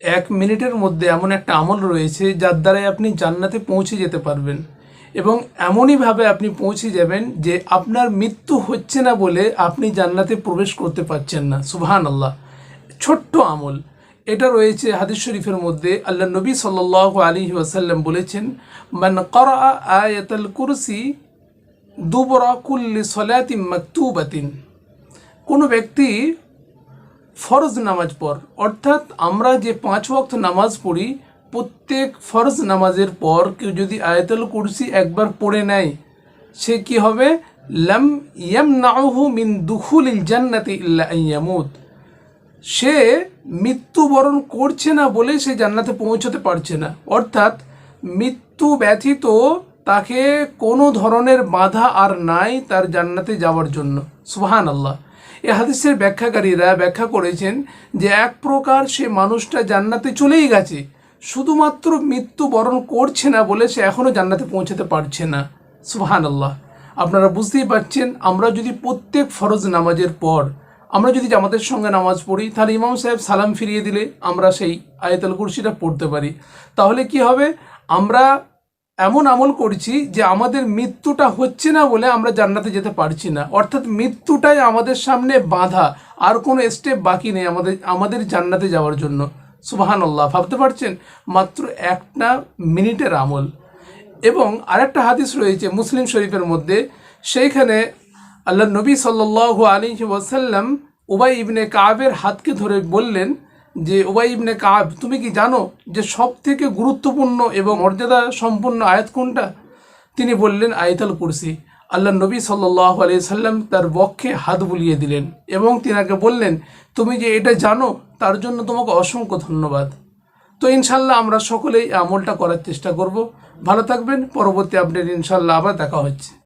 এক মিনিটের মধ্যে এমন একটা আমল রয়েছে যার দ্বারাই আপনি জান্নাতে পৌঁছে যেতে পারবেন, এবং এমনইভাবে আপনি পৌঁছে যাবেন যে আপনার মৃত্যু হচ্ছে না বলে আপনি জান্নাতে প্রবেশ করতে পারছেন না। সুবহানাল্লাহ। ছোট্ট আমল এটা রয়েছে হাদিস শরীফের মধ্যে। আল্লাহ নবী সাল্লাল্লাহু আলাইহি ওয়াসাল্লাম বলেছেন, মান ক্বারাআ আয়াতাল কুরসি দুবরা কুল্লি সলাতিন মাকতুবাতিন। কোনো ব্যক্তি ফরজ নামাজ পর, অর্থাৎ আমরা যে 5 ওয়াক্ত নামাজ পড়ি, প্রত্যেক ফরজ নামাজের পর কেউ যদি আয়াতুল কুরসি একবার পড়ে নেয়, সে কি হবে? লাম ইয়ামনাউহু মিন দুখুলিল জান্নাতি ইল্লা আন ইয়ামুত। সে মৃত্যুবরণ করছে না বলে সে জান্নাতে পৌঁছতে পারছে না, অর্থাৎ মৃত্যু ব্যতীত তাকে কোনো ধরনের বাধা আর নাই তার জান্নাতে যাওয়ার জন্য। সুবহানাল্লাহ। এই হাদিসের ব্যাখ্যাকারীরা ব্যাখ্যা করেছেন যে এক প্রকার সে মানুষটা জান্নাতে চলেই গেছে, শুধুমাত্র মৃত্যুবরণ করছে না বলে সে এখনও জান্নাতে পৌঁছাতে পারছে না। সুবহানাল্লাহ। আপনারা বুঝতেই পারছেন, আমরা যদি প্রত্যেক ফরজ নামাজের পর আমরা যদি জামাতের সঙ্গে নামাজ পড়ি, তাহলে ইমাম সাহেব সালাম ফিরিয়ে দিলে আমরা সেই আয়াতুল কুরসিটা পড়তে পারি। তাহলে কি হবে? আমরা এমন আমল করছি যে আমাদের মৃত্যুটা হচ্ছে না বলে আমরা জান্নাতে যেতে পারছি না, অর্থাৎ মৃত্যুটাই আমাদের সামনে বাধা, আর কোনো স্টেপ বাকি নেই আমাদের জান্নাতে যাওয়ার জন্য। সুবহানাল্লাহ। ভাবতে পারছেন? মাত্র একটা মিনিটের আমল। এবং আরেকটা হাদিস রয়েছে মুসলিম শরীফের মধ্যে, সেইখানে আল্লাহ নবী সাল্লাল্লাহু আলাইহি ওয়াসাল্লাম উবাই ইবনে কাবের হাতকে ধরে বললেন যে, উবাই ইবনে কাব, তুমি কি জানো যে সব থেকে গুরুত্বপূর্ণ এবং মর্যাদা সম্পন্ন আয়াত কোনটা? তিনি বললেন আয়াতুল কুরসি। আল্লাহ নবী সাল্লাল্লাহু আলাইহি সাল্লাম তার বক্ষে হাত বুলিয়ে দিলেন এবং তিনাকে বললেন, তুমি যে এটা জানো তার জন্য তোমাকে অসংখ্য ধন্যবাদ। তো ইনশাল্লাহ আমরা সকলেই আমলটা করার চেষ্টা করব। ভালো থাকবেন। পরবর্তী আপডেট ইনশাল্লাহ আবার দেখা হচ্ছে।